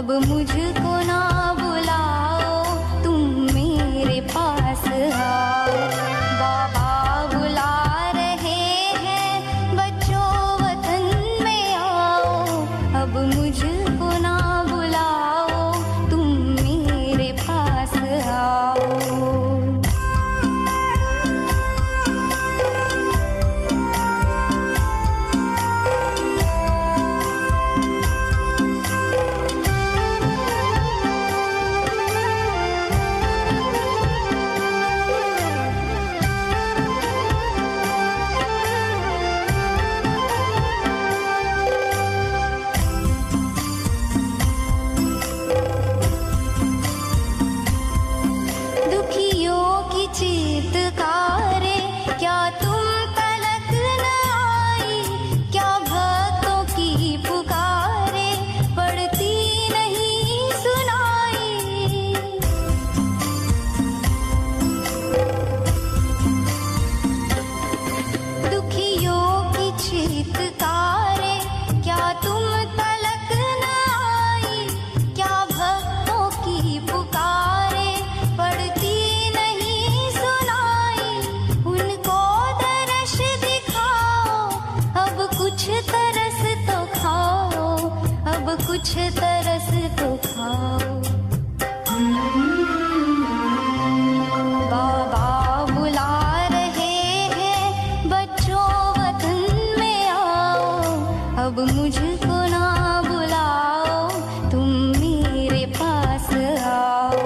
अब मुझको ना बुलाओ, तुम मेरे पास आओ। बाबा बुला रहे हैं, बच्चों वतन में आओ। अब मुझको ना बुलाओ, तुम मेरे पास आओ। दुखियों की चीत्कारें क्या तुम तलक न आई? क्या भक्तों की पुकारें पड़ती नहीं सुनाई? दुखियों की चीत्कारें क्या तुम तलक न आई? क्या भक्तों की पुकारें पड़ती नहीं सुनाई? उनको दर्श दिखाओ, अब कुछ तरस तो खाओ, अब कुछ तरस तो खाओ। बाबा बुला रहे हैं, बच्चों वतन में आओ। अब मुझको ना बुलाओ, तुम मेरे पास आओ।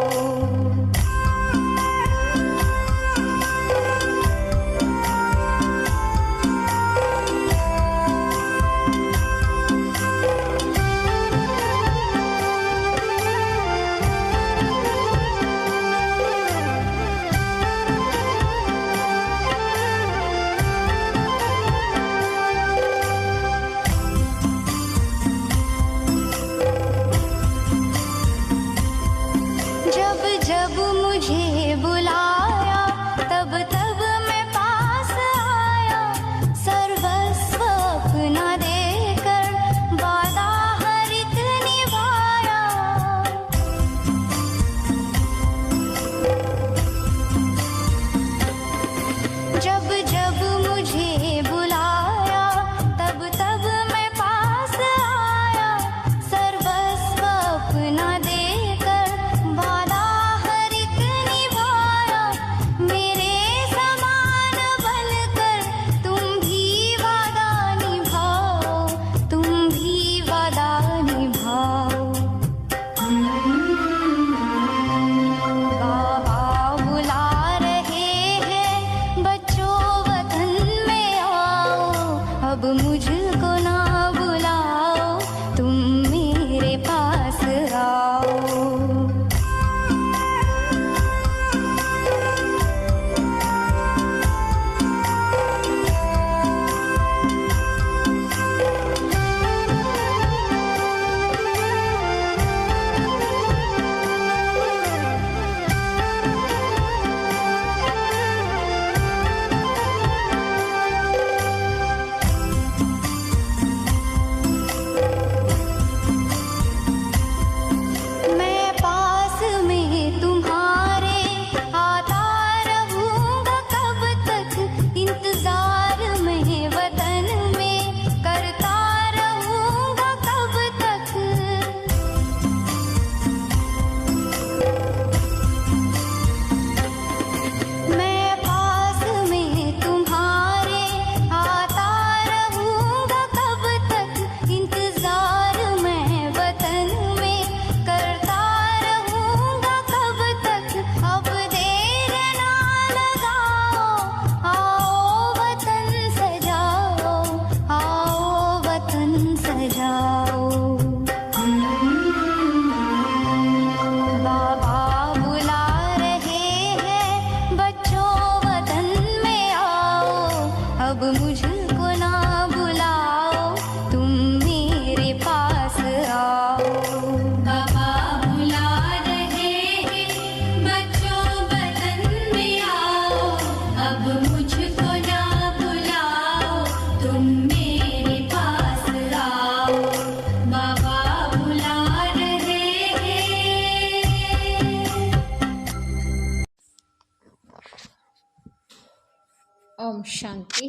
शांति।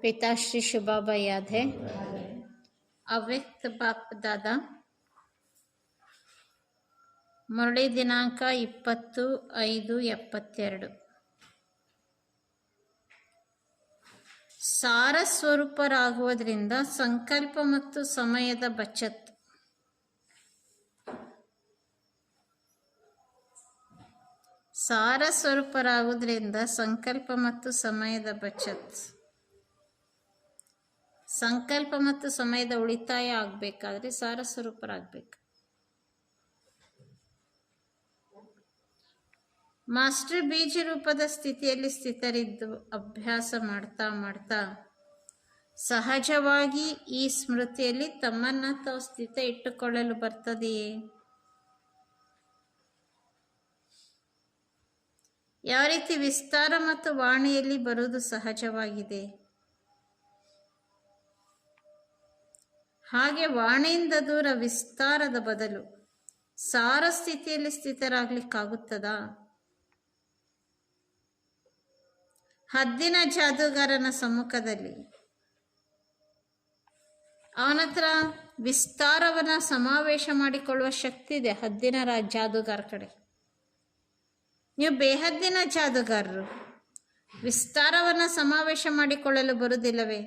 पिताश्री शुभाबा याद है। ಅವ್ಯಕ್ತ ಬಾಪ್ ದಾದಾ ಮುರಳಿ ದಿನಾಂಕ 20/5/72. ಸಾರ ಸ್ವರೂಪರಾಗುವುದರಿಂದ ಸಂಕಲ್ಪ ಮತ್ತು ಸಮಯದ ಬಚತ್. ಸಾರ ಸ್ವರೂಪರಾಗುವುದರಿಂದ ಸಂಕಲ್ಪ ಮತ್ತು ಸಮಯದ ಬಚತ್. ಸಂಕಲ್ಪ ಮತ್ತು ಸಮಯದ ಉಳಿತಾಯ ಆಗಬೇಕಾದ್ರೆ ಸಾರ ಸ್ವರೂಪರಾಗಬೇಕು. ಮಾಸ್ಟರ್ ಬೀಜ ರೂಪದ ಸ್ಥಿತಿಯಲ್ಲಿ ಸ್ಥಿತರಿದ್ದು ಅಭ್ಯಾಸ ಮಾಡ್ತಾ ಮಾಡ್ತಾ ಸಹಜವಾಗಿ ಈ ಸ್ಮೃತಿಯಲ್ಲಿ ತಮ್ಮನ್ನ ತಾವು ಸ್ಥಿತ ಇಟ್ಟುಕೊಳ್ಳಲು ಬರ್ತದೆಯೇ? ಯಾವ ರೀತಿ ವಿಸ್ತಾರ ಮತ್ತು ವಾಣಿಯಲ್ಲಿ ಬರುವುದು ಸಹಜವಾಗಿದೆ, ಹಾಗೆ ವಾಣಿಯಿಂದ ದೂರ ವಿಸ್ತಾರದ ಬದಲು ಸಾರ ಸ್ಥಿತಿಯಲ್ಲಿ ಸ್ಥಿತರಾಗ್ಲಿಕ್ಕಾಗುತ್ತದಾ? ಹದ್ದಿನ ಜಾದೂಗಾರನ ಸಮ್ಮುಖದಲ್ಲಿ ಅವನತ್ರ ವಿಸ್ತಾರವನ್ನ ಸಮಾವೇಶ ಮಾಡಿಕೊಳ್ಳುವ ಶಕ್ತಿ ಇದೆ. ಹದ್ದಿನ ಜಾದೂಗಾರ ಕಡೆ ನೀವು ಬೇಹದ್ದಿನ ಜಾದೂಗಾರರು, ವಿಸ್ತಾರವನ್ನ ಸಮಾವೇಶ ಮಾಡಿಕೊಳ್ಳಲು ಬರುವುದಿಲ್ಲವೇ?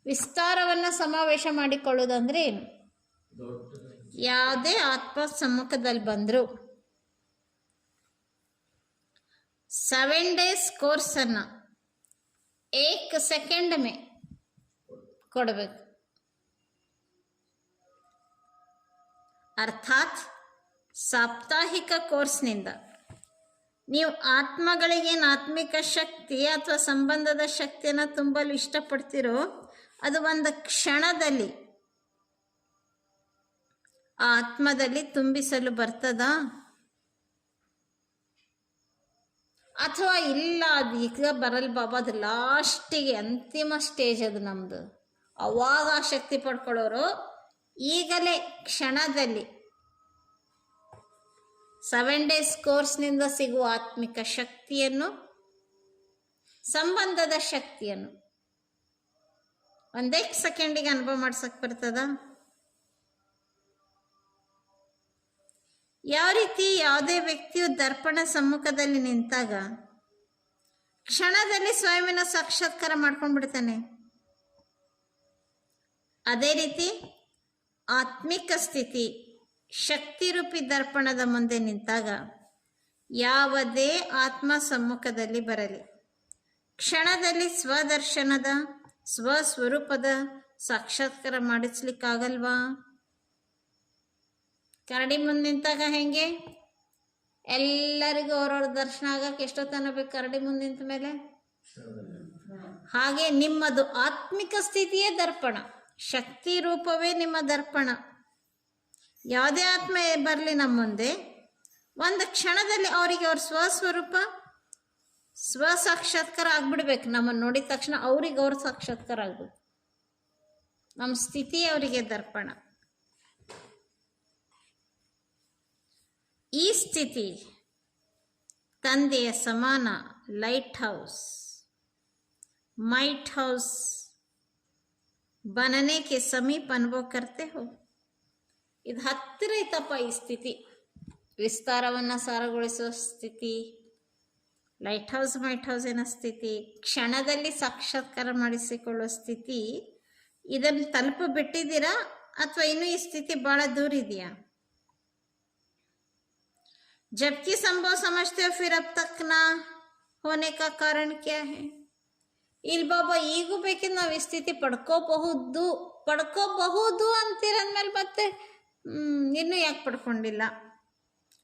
ವಿಸ್ತಾರವನ್ನ ಸಮಾವೇಶ ಮಾಡಿಕೊಳ್ಳುವುದಂದ್ರೆ ಏನು? ಯಾವುದೇ ಆತ್ಮ ಸಮ್ಮುಖದಲ್ಲಿ ಬಂದ್ರು 7 days ಕೋರ್ಸ್ ಅನ್ನ 1 ಸೆಕೆಂಡ್ ಮೇ ಕೊಡಬೇಕು. ಅರ್ಥಾತ್ ಸಾಪ್ತಾಹಿಕ ಕೋರ್ಸ್ನಿಂದ ನೀವು ಆತ್ಮಗಳಿಗೇನು ಆತ್ಮಿಕ ಶಕ್ತಿ ಅಥವಾ ಸಂಬಂಧದ ಶಕ್ತಿಯನ್ನು ತುಂಬಲು ಇಷ್ಟಪಡ್ತಿರೋ ಅದು ಒಂದು ಕ್ಷಣದಲ್ಲಿ ಆತ್ಮದಲ್ಲಿ ತುಂಬಿಸಲು ಬರ್ತದಾ? ಅಥವಾ ಇಲ್ಲ, ಅದು ಈಗ ಬರಲ್ ಬಾಬಾ, ಅದು ಲಾಸ್ಟಿಗೆ ಅಂತಿಮ ಸ್ಟೇಜ್ ಅದು ನಮ್ಮದು, ಅವಾಗ ಆ ಶಕ್ತಿ ಪಡ್ಕೊಳ್ಳೋರು ಈಗಲೇ ಕ್ಷಣದಲ್ಲಿ 7 days ಕೋರ್ಸ್ನಿಂದ ಸಿಗುವ ಆತ್ಮಿಕ ಶಕ್ತಿಯನ್ನು, ಸಂಬಂಧದ ಶಕ್ತಿಯನ್ನು ಒಂದೇ ಸೆಕೆಂಡಿಗೆ ಅನುಭವ ಮಾಡ್ಸಕ್ ಬರ್ತದ? ಯಾವ ರೀತಿ ಯಾವುದೇ ವ್ಯಕ್ತಿಯು ದರ್ಪಣ ಸಮ್ಮುಖದಲ್ಲಿ ನಿಂತಾಗ ಕ್ಷಣದಲ್ಲಿ ಸ್ವಯಂನ ಸಾಕ್ಷಾತ್ಕಾರ ಮಾಡ್ಕೊಂಡ್ಬಿಡ್ತಾನೆ, ಅದೇ ರೀತಿ ಆತ್ಮಿಕ ಸ್ಥಿತಿ ಶಕ್ತಿರೂಪಿ ದರ್ಪಣದ ಮುಂದೆ ನಿಂತಾಗ ಯಾವುದೇ ಆತ್ಮ ಸಮ್ಮುಖದಲ್ಲಿ ಬರಲಿ ಕ್ಷಣದಲ್ಲಿ ಸ್ವದರ್ಶನದ ಸ್ವಸ್ವರೂಪದ ಸಾಕ್ಷಾತ್ಕಾರ ಮಾಡಿಸ್ಲಿಕ್ಕಾಗಲ್ವಾ? ಕರಡಿ ಮುಂದೆ ನಿಂತಾಗ ಹೆಂಗೆ ಎಲ್ಲರಿಗೂ ಅವ್ರವ್ರ ದರ್ಶನ ಆಗಕ್ಕೆ ಎಷ್ಟೊತ್ತನ ಬೇಕು ಕರಡಿ ಮುಂದೆ ನಿಂತ ಮೇಲೆ? ಹಾಗೆ ನಿಮ್ಮದು ಆತ್ಮಿಕ ಸ್ಥಿತಿಯೇ ದರ್ಪಣ, ಶಕ್ತಿ ರೂಪವೇ ನಿಮ್ಮ ದರ್ಪಣ. ಯಾವುದೇ ಆತ್ಮ ಬರಲಿ ನಮ್ಮ ಮುಂದೆ, ಒಂದು ಕ್ಷಣದಲ್ಲಿ ಅವರಿಗೆ ಅವ್ರ ಸ್ವಸ್ವರೂಪ ಸ್ವಸಾಕ್ಷಾತ್ಕಾರ ಆಗ್ಬಿಡ್ಬೇಕು. ನಮ್ಮನ್ನು ನೋಡಿದ ತಕ್ಷಣ ಅವ್ರಿಗೆ ಅವ್ರ ಸಾಕ್ಷಾತ್ಕಾರ ಆಗ್ಬೇಕು. ನಮ್ಮ ಸ್ಥಿತಿ ಅವರಿಗೆ ದರ್ಪಣ. ಈ ಸ್ಥಿತಿ ತಂದೆಯ ಸಮಾನ ಲೈಟ್ ಹೌಸ್, माइट हाउस बनने के समीप अनुभव करते हो. ಇದು ಹತ್ತಿರ ಐತಪ್ಪ ಈ ಸ್ಥಿತಿ, ವಿಸ್ತಾರವನ್ನು ಸಾರಗೊಳಿಸುವ ಸ್ಥಿತಿ, ಲೈಟ್ ಹೌಸ್ ಮೈಟ್ ಹೌಸಿನ ಸ್ಥಿತಿ, ಕ್ಷಣದಲ್ಲಿ ಸಾಕ್ಷಾತ್ಕಾರ ಮಾಡಿಸಿಕೊಳ್ಳುವ ಸ್ಥಿತಿ. ಇದನ್ನು ತಲುಪ ಬಿಟ್ಟಿದ್ದೀರಾ ಅಥವಾ ಇನ್ನೂ ಈ ಸ್ಥಿತಿ ಬಹಳ ದೂರ ಇದೆಯಾ? जबकि संभव समझते हो फिर अब तक ना होने का कारण क्या है? ಇಲ್ಲಿ ಬಾಬಾ ಈಗೂ ಬೇಕಿದ್ರೆ ನಾವು ಈ ಸ್ಥಿತಿ ಪಡ್ಕೋಬಹುದು ಅಂತೀರಂದ್ಮೇಲೆ ಮತ್ತೆ ಇನ್ನೂ ಯಾಕೆ ಪಡ್ಕೊಂಡಿಲ್ಲ?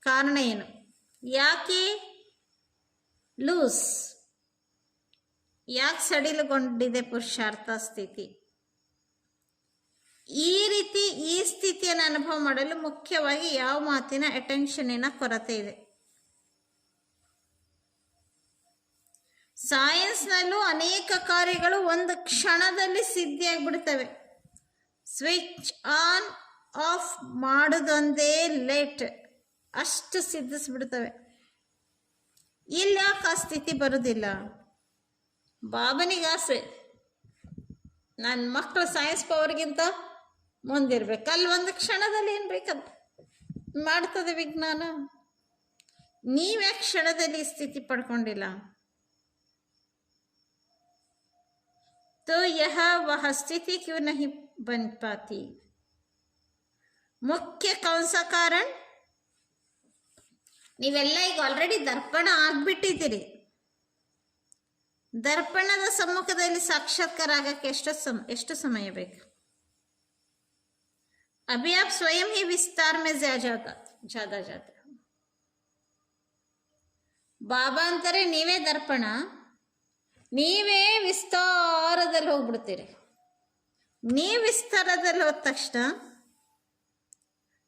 ಕಾರಣ ಏನು? ಯಾಕೆ ಲೂಸ್, ಯಾಕೆ ಸಡಿಲಗೊಂಡಿದೆ ಪುರುಷಾರ್ಥ ಸ್ಥಿತಿ? ಈ ರೀತಿ ಈ ಸ್ಥಿತಿಯನ್ನು ಅನುಭವ ಮಾಡಲು ಮುಖ್ಯವಾಗಿ ಯಾವ ಮಾತಿನ ಅಟೆನ್ಷನ್ನಿನ ಕೊರತೆ ಇದೆ? ಸೈನ್ಸ್ನಲ್ಲೂ ಅನೇಕ ಕಾರ್ಯಗಳು ಒಂದು ಕ್ಷಣದಲ್ಲಿ ಸಿದ್ಧಿಯಾಗ್ಬಿಡ್ತವೆ. ಸ್ವಿಚ್ ಆನ್ ಆಫ್ ಮಾಡೋದೊಂದೇ ಲೇಟ್, ಅಷ್ಟು ಸಿದ್ಧಿಸ್ಬಿಡ್ತವೆ. ಇಲ್ಲಿ ಯಾಕೆ ಆ ಸ್ಥಿತಿ ಬರೋದಿಲ್ಲ? ಬಾಬನಿಗೆ ಆಸೆ, ನನ್ನ ಮಕ್ಕಳು ಸೈನ್ಸ್ ಪವರ್ಗಿಂತ ಮುಂದಿರ್ಬೇಕು. ಅಲ್ಲಿ ಒಂದು ಕ್ಷಣದಲ್ಲಿ ಏನು ಬೇಕಂತ ಮಾಡ್ತದೆ ವಿಜ್ಞಾನ. ನೀವ್ಯಾಕೆ ಕ್ಷಣದಲ್ಲಿ ಈ ಸ್ಥಿತಿ ಪಡ್ಕೊಂಡಿಲ್ಲ? तो यह वह स्थिति क्यों नहीं बन पाती? मुख्य कौन सा कारण? ನೀವೆಲ್ಲ ಈಗ ಆಲ್ರೆಡಿ ದರ್ಪಣ ಆಗ್ಬಿಟ್ಟಿದ್ದೀರಿ. ದರ್ಪಣದ ಸಮ್ಮುಖದಲ್ಲಿ ಸಾಕ್ಷಾತ್ಕಾರ ಆಗಕ್ಕೆ ಎಷ್ಟು ಸಮಯ ಬೇಕು? अभी आप स्वयं ही विस्तार में ज्यादा जाते हो. ಬಾಬಾ ಅಂತಾರೆ ನೀವೇ ದರ್ಪಣ, ನೀವೇ ವಿಸ್ತಾರದಲ್ಲಿ ಹೋಗ್ಬಿಡ್ತೀರಿ. ನೀವು ವಿಸ್ತಾರದಲ್ಲಿ ಹೋದ ತಕ್ಷಣ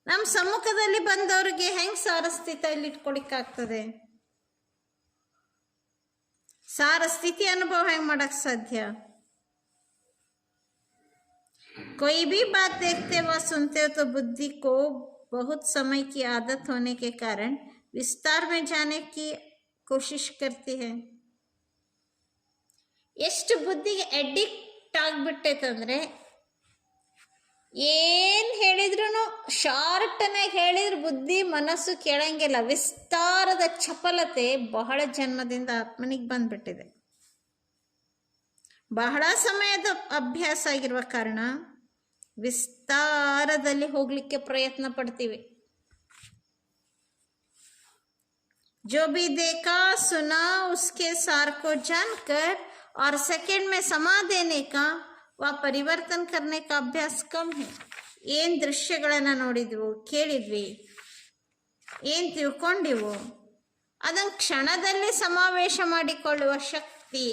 ನಮ್ಮ ಸಮ್ಮುಖದಲ್ಲಿ ಬಂದವ್ರಿಗೆ ಹೆಂಗ್ ಸಾರಸ್ಥಿತಿಯಲ್ಲಿ ಇಟ್ಕೊಳಿಕ್ಕಾಗ್ತದೆ? ಸಾರಸ್ಥಿತಿ ಅನುಭವ ಹೆಂಗ್ ಮಾಡಕ್ ಸಾಧ್ಯ? कोई भी बात देखते व सुनते हो तो बुद्धि को बहुत समय की आदत होने के कारण विस्तार में जाने की कोशिश करती है. ಎಷ್ಟು ಬುದ್ಧಿಗೆ ಅಡಿಕ್ಟ್ ಆಗ್ಬಿಟ್ಟೈತಂದ್ರೆ ಏನು ಹೇಳಿದ್ರು ಶಾರ್ಟ್ನಾಗ ಹೇಳಿದ್ರು ಬುದ್ಧಿ ಮನಸ್ಸು ಕೇಳಂಗಿಲ್ಲ. ವಿಸ್ತಾರದ ಚಪಲತೆ ಬಹಳ ಜನ್ಮದಿಂದ ಆತ್ಮನಿಗೆ ಬಂದ್ಬಿಟ್ಟಿದೆ. ಬಹಳ ಸಮಯದ ಅಭ್ಯಾಸ ಆಗಿರುವ ಕಾರಣ ವಿಸ್ತಾರದಲ್ಲಿ ಹೋಗ್ಲಿಕ್ಕೆ ಪ್ರಯತ್ನ ಪಡ್ತೀವಿ. जो भी देखा सुना उसके सार को जानकर और सेकंड में समा देने का व परिवर्तन करने का अभ्यास कम है. ಏನ್ ದೃಶ್ಯಗಳನ್ನ ನೋಡಿದ್ವು, ಕೇಳಿದ್ವಿ, ಏನ್ ತಿಳ್ಕೊಂಡಿವು, ಅದನ್ನು ಕ್ಷಣದಲ್ಲಿ ಸಮಾವೇಶ ಮಾಡಿಕೊಳ್ಳುವ ಶಕ್ತಿ,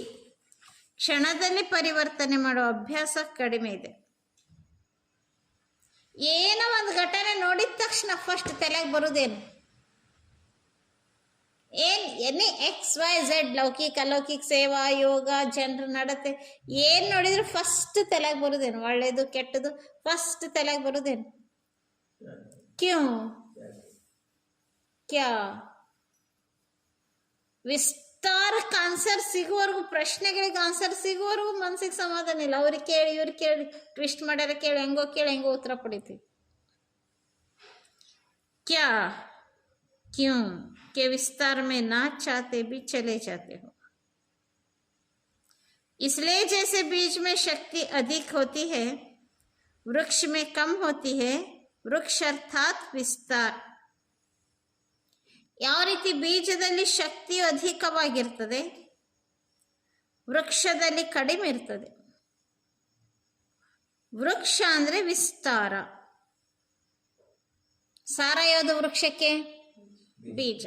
ಕ್ಷಣದಲ್ಲಿ ಪರಿವರ್ತನೆ ಮಾಡುವ ಅಭ್ಯಾಸ ಕಡಿಮೆ ಇದೆ. ಏನೋ ಒಂದು ಘಟನೆ ನೋಡಿದ ತಕ್ಷಣ ಫಸ್ಟ್ ತಲೆಗೆ ಬರುದೇನು? ಎನಿ XYZ ಲೌಕಿಕ ಅಲೌಕಿಕ ಸೇವಾ ಯೋಗ ಜನರ ನಡತೆ ಏನ್ ನೋಡಿದ್ರು ಫಸ್ಟ್ ತಲೆಗೆ ಬರುದೇನು? ಒಳ್ಳೇದು ಕೆಟ್ಟದು ಫಸ್ಟ್ ತಲೆಗೆ ಬರುದೇನು? ಕ್ಯಾ ವಿಸ್ತಾರಕ್ಕೆ ಆನ್ಸರ್ ಸಿಗುವವರೆಗೂ, ಪ್ರಶ್ನೆಗಳಿಗೆ ಆನ್ಸರ್ ಸಿಗುವವರೆಗೂ ಮನಸ್ಸಿಗೆ ಸಮಾಧಾನ ಇಲ್ಲ. ಅವ್ರಿಗೆ ಕೇಳಿ ಇವ್ರಿಗೆ ಕೇಳಿ ಟ್ವಿಸ್ಟ್ ಮಾಡ್ಯಾರ ಕೇಳಿ ಹೆಂಗೋ ಉತ್ತರ ಪಡಿತೀವಿ. क्या क्यों के विस्तार में ना चाहते भी चले जाते हो. इसलिए जैसे बीज में शक्ति अधिक होती है वृक्ष में कम होती है. वृक्ष अर्थात विस्तार. ಯಾವ ರೀತಿ ಬೀಜದಲ್ಲಿ ಶಕ್ತಿಯು ಅಧಿಕವಾಗಿರ್ತದೆ, ವೃಕ್ಷದಲ್ಲಿ ಕಡಿಮೆ ಇರ್ತದೆ. ವೃಕ್ಷ ಅಂದ್ರೆ ವಿಸ್ತಾರ. सारा यादव वृक्ष के बीज.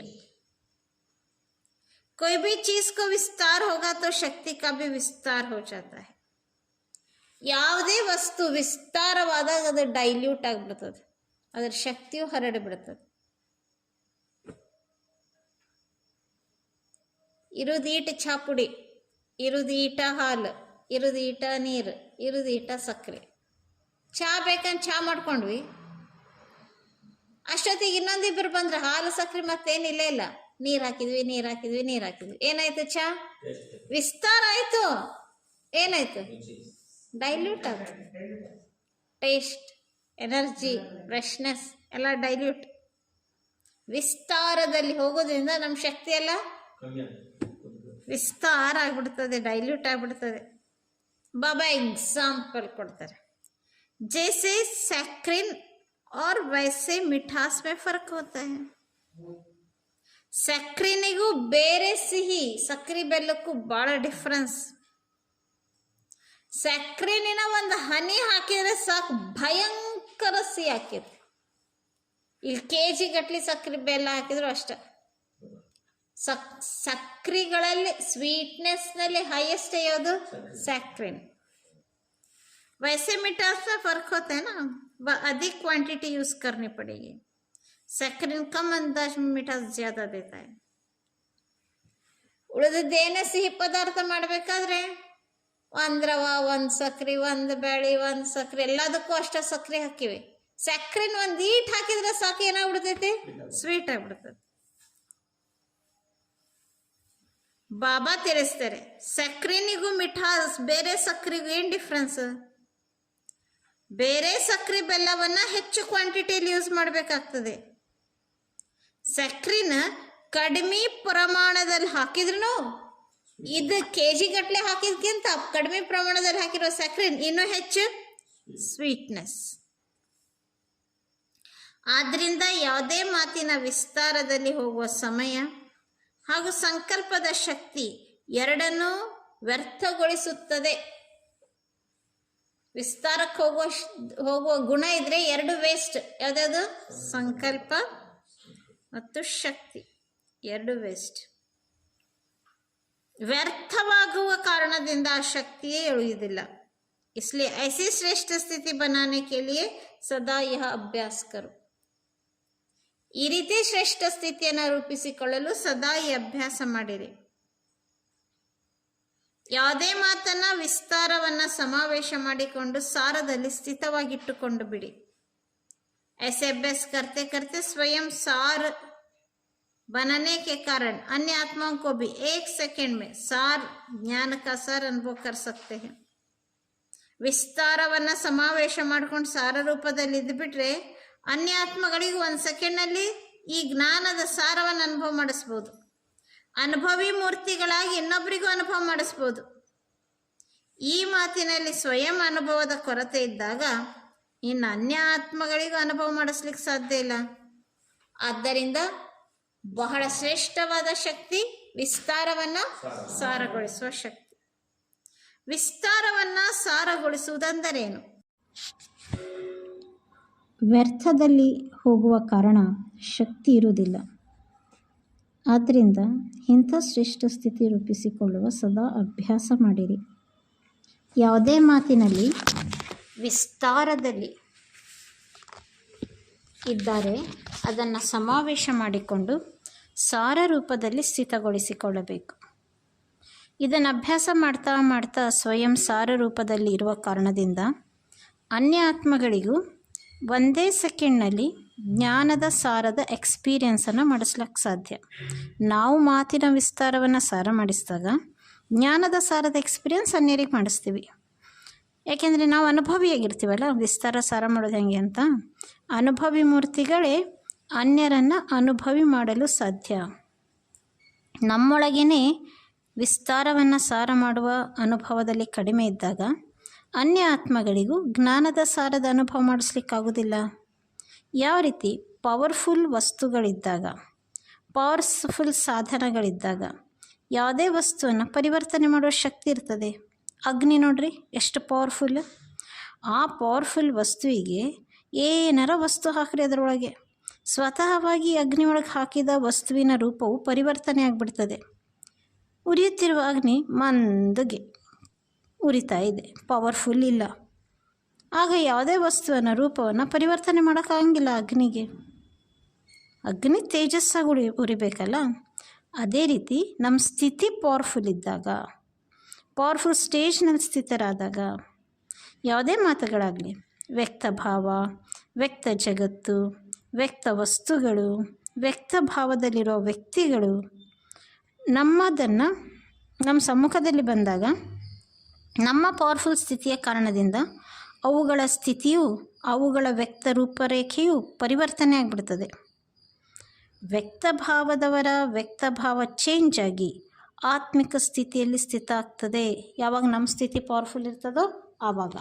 कोई भी चीज को विस्तार होगा तो शक्ति का भी विस्तार हो जाता है. ಯಾವುದೇ ವಸ್ತು ವಿಸ್ತಾರವಾದಾಗ ಅದು ಡೈಲ್ಯೂಟ್ ಆಗಿಬಿಡ್ತದೆ, ಅದರ ಶಕ್ತಿಯು ಹರಡಿ ಬಿಡ್ತದೆ. ಇರುದೀಟ ಚಾಪುಡಿ, ಇರುದೀಟ ಹಾಲು, ಇರುದೀಟ ನೀರು, ಇರುದೀಟ ಸಕ್ಕರೆ. ಚಹಾ ಬೇಕಂತ ಚಹಾ ಮಾಡ್ಕೊಂಡ್ವಿ, ಅಷ್ಟೊತ್ತಿಗೆ ಇನ್ನೊಂದಿಬ್ಬರು ಬಂದ್ರೆ ಹಾಲು ಸಕ್ಕರೆ ಮತ್ತೇನಿಲ್ಲ ಇಲ್ಲ, ನೀರು ಹಾಕಿದ್ವಿ. ಏನಾಯ್ತು? ಚಹಾ ವಿಸ್ತಾರ ಆಯ್ತು. ಏನಾಯ್ತು? ಡೈಲ್ಯೂಟ್ ಆಯ್ತು. ಟೇಸ್ಟ್, ಎನರ್ಜಿ, ಫ್ರೆಶ್ನೆಸ್ ಎಲ್ಲ ಡೈಲ್ಯೂಟ್. ವಿಸ್ತಾರದಲ್ಲಿ ಹೋಗೋದ್ರಿಂದ ನಮ್ಮ ಶಕ್ತಿ ಎಲ್ಲ ವಿಸ್ತಾರ ಆಗ್ಬಿಡ್ತದೆ, ಡೈಲ್ಯೂಟ್ ಆಗ್ಬಿಡ್ತದೆ. ಬಾಬಾ ಎಕ್ಸಾಂಪಲ್ ಕೊಡ್ತಾರೆ. ಜೈಸೆ ಸ್ಯಾಕ್ರಿನ್ और वैसे मिठास में फर्क होता है. ಸಕ್ರಿನಿಗೂ ಬೇರೆ ಸಿಹಿ, ಸಕ್ರಿ ಬೆಲ್ಲಕ್ಕೂ ಬಹಳ ಡಿಫ್ರೆನ್ಸ್. ಸಕ್ರಿನಿನ ಒಂದು ಹನಿ ಹಾಕಿದ್ರೆ ಸಾಕು ಭಯಂಕರ ಸಿಹಿ ಹಾಕಿದೆ. ಇಲ್ಲಿ KG ಗಟ್ಲಿ ಸಕ್ರಿ ಬೆಲ್ಲ ಹಾಕಿದ್ರು ಅಷ್ಟ. ಸಕ್ರಿಗಳಲ್ಲಿ ಸ್ವೀಟ್ನೆಸ್ ನಲ್ಲಿ ಹೈಯೆಸ್ಟ್ ಯಾವುದು? ಸ್ಯಾಕ್ರಿನ್. वैसे मिठास में फर्क होता है ना, वह अधिक क्वांटिटी यूज करनी पड़ेगी. सैक्रिन कम अंदाज में मिठास ज्यादा देता है. ಉಳಿದದ್ದೇನೇ ಸಿಹಿ ಪದಾರ್ಥ ಮಾಡಬೇಕಾದ್ರೆ ಒಂದ್ ರವ, ಒಂದ್ ಸಕ್ರೆ, ಒಂದ್ ಬೇಳೆ, ಒಂದ್ ಸಕ್ರೆ, ಎಲ್ಲದಕ್ಕೂ ಅಷ್ಟ ಸಕ್ರೆ ಹಾಕಿವಿ. ಸಕ್ರಿನ ಒಂದ್ ಈಟ್ ಹಾಕಿದ್ರೆ ಸಾಕು, ಏನಾಗ್ಬಿಡ್ತೈತಿ? ಸ್ವೀಟ್ ಆಗ್ಬಿಡ್ತೈತಿ. ಬಾಬಾ ತಿಳಿಸ್ತಾರೆ. ಸಕ್ರೆನಿಗೂ ಮಿಠಾಸ್, ಬೇರೆ ಸಕ್ರೆಗೂ ಏನು ಡಿಫ್ರೆನ್ಸ್? ಬೇರೆ ಸಕ್ರೆ ಬೆಲ್ಲವನ್ನು ಹೆಚ್ಚು ಕ್ವಾಂಟಿಟಿಯಲ್ಲಿ ಯೂಸ್ ಮಾಡಬೇಕಾಗ್ತದೆ. ಸಕ್ರಿನ ಕಡಿಮೆ ಪ್ರಮಾಣದಲ್ಲಿ ಹಾಕಿದ್ರು, ಇದು ಕೆಜಿ ಗಟ್ಟಲೆ ಹಾಕಿದ್ಕಿಂತ ಕಡಿಮೆ ಪ್ರಮಾಣದಲ್ಲಿ ಹಾಕಿರೋ ಸಕ್ರೆ ಇನ್ನೂ ಹೆಚ್ಚು ಸ್ವೀಟ್ನೆಸ್. ಆದ್ರಿಂದ ಯಾವುದೇ ಮಾತಿನ ವಿಸ್ತಾರದಲ್ಲಿ ಹೋಗುವ ಸಮಯ ಹಾಗೂ ಸಂಕಲ್ಪದ ಶಕ್ತಿ ಎರಡನ್ನೂ ವ್ಯರ್ಥಗೊಳಿಸುತ್ತದೆ. ವಿಸ್ತಾರಕ್ಕೆ ಹೋಗುವ ಗುಣ ಇದ್ರೆ ಎರಡು ವೇಸ್ಟ್. ಯಾವ್ದಾವುದು? ಸಂಕಲ್ಪ ಮತ್ತು ಶಕ್ತಿ ಎರಡು ವೇಸ್ಟ್. ವ್ಯರ್ಥವಾಗುವ ಕಾರಣದಿಂದ ಆ ಶಕ್ತಿಯೇ ಉಳಿಯುವುದಿಲ್ಲ. इसलिए ऐसी श्रेष्ठ स्थिति बनाने के लिए सदा यह अभ्यास करो. ಈ ರೀತಿ ಶ್ರೇಷ್ಠ ಸ್ಥಿತಿಯನ್ನು ರೂಪಿಸಿಕೊಳ್ಳಲು ಸದಾ ಈ ಅಭ್ಯಾಸ ಮಾಡಿರಿ. ಯಾವುದೇ ಮಾತನ್ನ ವಿಸ್ತಾರವನ್ನ ಸಮಾವೇಶ ಮಾಡಿಕೊಂಡು ಸಾರದಲ್ಲಿ ಸ್ಥಿತವಾಗಿಟ್ಟುಕೊಂಡು ಬಿಡಿ. ऐसे अभ्यास करते करते स्वयं सार बनाने के कारण अन्य आत्माओं को भी 1 सेकंड में सार ज्ञान का सार अनुभव कर सकते हैं. ವಿಸ್ತಾರವನ್ನ ಸಮಾವೇಶ ಮಾಡ್ಕೊಂಡು ಸಾರ ರೂಪದಲ್ಲಿ ಇದ್ಬಿಟ್ರೆ ಅನ್ಯ ಆತ್ಮಗಳಿಗೂ 1 ಸೆಕೆಂಡ್ನಲ್ಲಿ ಈ ಜ್ಞಾನದ ಸಾರವನ್ನು ಅನುಭವ ಮಾಡಿಸ್ಬೋದು. ಅನುಭವಿ ಮೂರ್ತಿಗಳಾಗಿ ಇನ್ನೊಬ್ಬರಿಗೂ ಅನುಭವ ಮಾಡಿಸ್ಬೋದು. ಈ ಮಾತಿನಲ್ಲಿ ಸ್ವಯಂ ಅನುಭವದ ಕೊರತೆ ಇದ್ದಾಗ ಇನ್ನು ಅನ್ಯ ಆತ್ಮಗಳಿಗೂ ಅನುಭವ ಮಾಡಿಸ್ಲಿಕ್ಕೆ ಸಾಧ್ಯ ಇಲ್ಲ. ಆದ್ದರಿಂದ ಬಹಳ ಶ್ರೇಷ್ಠವಾದ ಶಕ್ತಿ ವಿಸ್ತಾರವನ್ನ ಸಾರಗೊಳಿಸುವ ಶಕ್ತಿ. ವಿಸ್ತಾರವನ್ನ ಸಾರಗೊಳಿಸುವುದೆಂದರೇನು? ವ್ಯರ್ಥದಲ್ಲಿ ಹೋಗುವ ಕಾರಣ ಶಕ್ತಿ ಇರುವುದಿಲ್ಲ. ಆದ್ದರಿಂದ ಇಂಥ ಶ್ರೇಷ್ಠ ಸ್ಥಿತಿ ರೂಪಿಸಿಕೊಳ್ಳುವ ಸದಾ ಅಭ್ಯಾಸ ಮಾಡಿರಿ. ಯಾವುದೇ ಮಾತಿನಲ್ಲಿ ವಿಸ್ತಾರದಲ್ಲಿ ಇದ್ದರೆ ಅದನ್ನು ಸಮಾವೇಶ ಮಾಡಿಕೊಂಡು ಸಾರ ರೂಪದಲ್ಲಿ ಸ್ಥಿತಗೊಳಿಸಿಕೊಳ್ಳಬೇಕು. ಇದನ್ನು ಅಭ್ಯಾಸ ಮಾಡ್ತಾ ಮಾಡ್ತಾ ಸ್ವಯಂ ಸಾರ ರೂಪದಲ್ಲಿ ಇರುವ ಕಾರಣದಿಂದ ಅನ್ಯ ಆತ್ಮಗಳಿಗೂ ಒಂದೇ ಸೆಕೆಂಡ್ನಲ್ಲಿ ಜ್ಞಾನದ ಸಾರದ ಎಕ್ಸ್ಪೀರಿಯನ್ಸನ್ನು ಮಾಡಿಸ್ಲಿಕ್ಕೆ ಸಾಧ್ಯ. ನಾವು ಮಾತಿನ ವಿಸ್ತಾರವನ್ನು ಸಾರ ಮಾಡಿಸಿದಾಗ ಜ್ಞಾನದ ಸಾರದ ಎಕ್ಸ್ಪೀರಿಯನ್ಸ್ ಅನ್ಯರಿಗೆ ಮಾಡಿಸ್ತೀವಿ. ಯಾಕೆಂದರೆ ನಾವು ಅನುಭವಿಯಾಗಿರ್ತೀವಲ್ಲ, ವಿಸ್ತಾರ ಸಾರ ಮಾಡೋದು ಹೆಂಗೆ ಅಂತ. ಅನುಭವಿ ಮೂರ್ತಿಗಳೇ ಅನ್ಯರನ್ನು ಅನುಭವಿ ಮಾಡಲು ಸಾಧ್ಯ. ನಮ್ಮೊಳಗೇ ವಿಸ್ತಾರವನ್ನು ಸಾರ ಮಾಡುವ ಅನುಭವದಲ್ಲಿ ಕಡಿಮೆ ಇದ್ದಾಗ ಅನ್ಯ ಆತ್ಮಗಳಿಗೂ ಜ್ಞಾನದ ಸಾರದ ಅನುಭವ ಮಾಡಿಸ್ಲಿಕ್ಕಾಗೋದಿಲ್ಲ. ಯಾವ ರೀತಿ? ಪವರ್ಫುಲ್ ವಸ್ತುಗಳಿದ್ದಾಗ, ಪವರ್ಫುಲ್ ಸಾಧನಗಳಿದ್ದಾಗ ಯಾವುದೇ ವಸ್ತುವನ್ನು ಪರಿವರ್ತನೆ ಮಾಡುವ ಶಕ್ತಿ ಇರ್ತದೆ. ಅಗ್ನಿ ನೋಡ್ರಿ ಎಷ್ಟು ಪವರ್ಫುಲ್. ಆ ಪವರ್ಫುಲ್ ವಸ್ತುವಿಗೆ ಏನಾರ ವಸ್ತು ಹಾಕ್ರಿ ಅದರೊಳಗೆ, ಸ್ವತಃವಾಗಿ ಅಗ್ನಿ ಒಳಗೆ ಹಾಕಿದ ವಸ್ತುವಿನ ರೂಪವು ಪರಿವರ್ತನೆ ಆಗಿಬಿಡ್ತದೆ. ಉರಿಯುತ್ತಿರುವ ಅಗ್ನಿ ಮಂದಗೆ ಉರಿತಾ ಇದೆ, ಪವರ್ಫುಲ್ ಇಲ್ಲ. ಆಗ ಯಾವುದೇ ವಸ್ತುವಿನ ರೂಪವನ್ನು ಪರಿವರ್ತನೆ ಮಾಡೋಕ್ಕಾಗಂಗಿಲ್ಲ ಅಗ್ನಿಗೆ. ಅಗ್ನಿ ತೇಜಸ್ಸಾಗಿ ಉರಿಬೇಕಲ್ಲ. ಅದೇ ರೀತಿ ನಮ್ಮ ಸ್ಥಿತಿ ಪವರ್ಫುಲ್ ಇದ್ದಾಗ, ಪವರ್ಫುಲ್ ಸ್ಟೇಜ್ನಲ್ಲಿ ಸ್ಥಿತರಾದಾಗ ಯಾವುದೇ ಮಾತುಗಳಾಗಲಿ, ವ್ಯಕ್ತ ಭಾವ, ವ್ಯಕ್ತ ಜಗತ್ತು, ವ್ಯಕ್ತ ವಸ್ತುಗಳು, ವ್ಯಕ್ತ ಭಾವದಲ್ಲಿರೋ ವ್ಯಕ್ತಿಗಳು ನಮ್ಮ ಸಮ್ಮುಖದಲ್ಲಿ ಬಂದಾಗ ನಮ್ಮ ಪವರ್ಫುಲ್ ಸ್ಥಿತಿಯ ಕಾರಣದಿಂದ ಅವುಗಳ ಸ್ಥಿತಿಯು, ಅವುಗಳ ವ್ಯಕ್ತ ರೂಪರೇಖೆಯು ಪರಿವರ್ತನೆ ಆಗಿಬಿಡ್ತದೆ. ವ್ಯಕ್ತಭಾವದವರ ವ್ಯಕ್ತಭಾವ ಚೇಂಜ್ ಆಗಿ ಆತ್ಮಿಕ ಸ್ಥಿತಿಯಲ್ಲಿ ಸ್ಥಿತ ಆಗ್ತದೆ. ಯಾವಾಗ ನಮ್ಮ ಸ್ಥಿತಿ ಪವರ್ಫುಲ್ ಇರ್ತದೋ ಆವಾಗ.